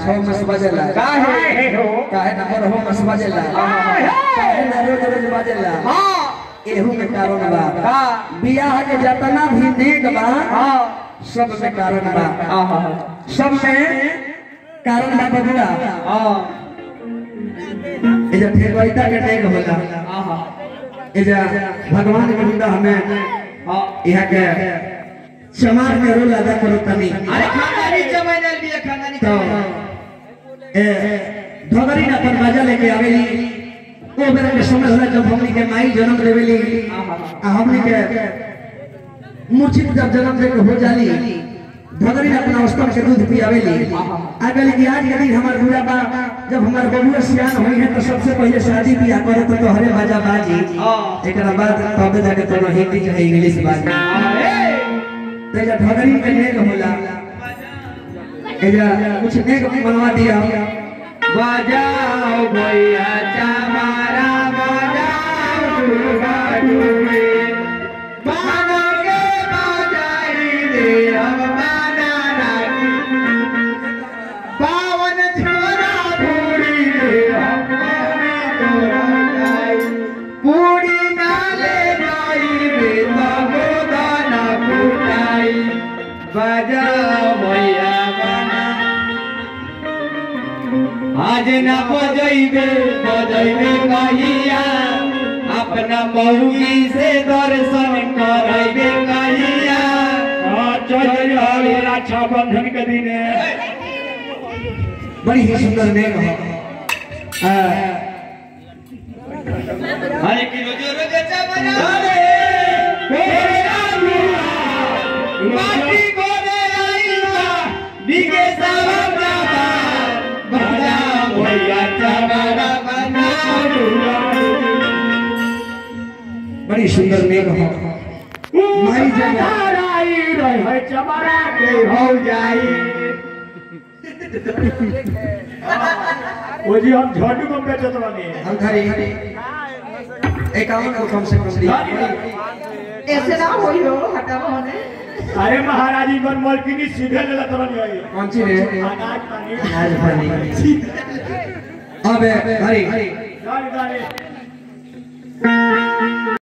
छो मस बजेला काहे नंबर हो मस बजेला काहे ना रोज रोज बजेला हां एहू के कारण बा बियाह के जतना भी नेक बा सब में कारण बा सब में कारण बा बबुआ ए जे ठेकैता के नेक होला ए जे भगवान के बंदा हमें यहां के समाज में रोल अदा करो तनी अरे खानदानी जमाइनल भी खानदानी तो धगरी ना पर बाजा लेके आवेली ओ बेरा के समय होला जब हमनी के माई जन्म लेवेली हमनी के मूर्छित जब जन्म लेके हो जाली धगरी ना अपना स्तन के दूध पियावेली आगली की आज यदि हमार बुढ़ा बा जब हमार बबुआ सियान होई है तो सबसे पहले शादी बियाह करे तो हरे बाजा बाजी एकरा बाद तबे जाके तो हिंदी चाहे इंग्लिश बाजी तेजा धगरी के नेक होला एजा कुछ नेक बनवा दिया बजाओ भैया चमारा बजाओ दुर्गा डूबे बाना के बजाई दे हम बाना पावन छोरा पूरी दे हम पूरी नाले गाई दे तबो दाना कुटाई बजाओ भैया आज ना बजैबे कहिया अपना मौगी से दर्शन करैबे कहिया चल रक्षाबंधन के दिन बड़ी ही सुंदर नेक है अरे कि रोज रोज चमरा माटी गोरे आईला बिगे सावरा बड़ी सुंदर नेक हो माई जब आई रहे चमरा के हो जाई वो जी हम झोटू को बेचत बानी हम घरी 51 को कम से कम दिया ऐसे ना होई हो हटाओ होने अरे महाराजी बन मलकिनी सीधे लेला तरन आई कौन सी रे अनाज पानी अबे हरी गाड़ी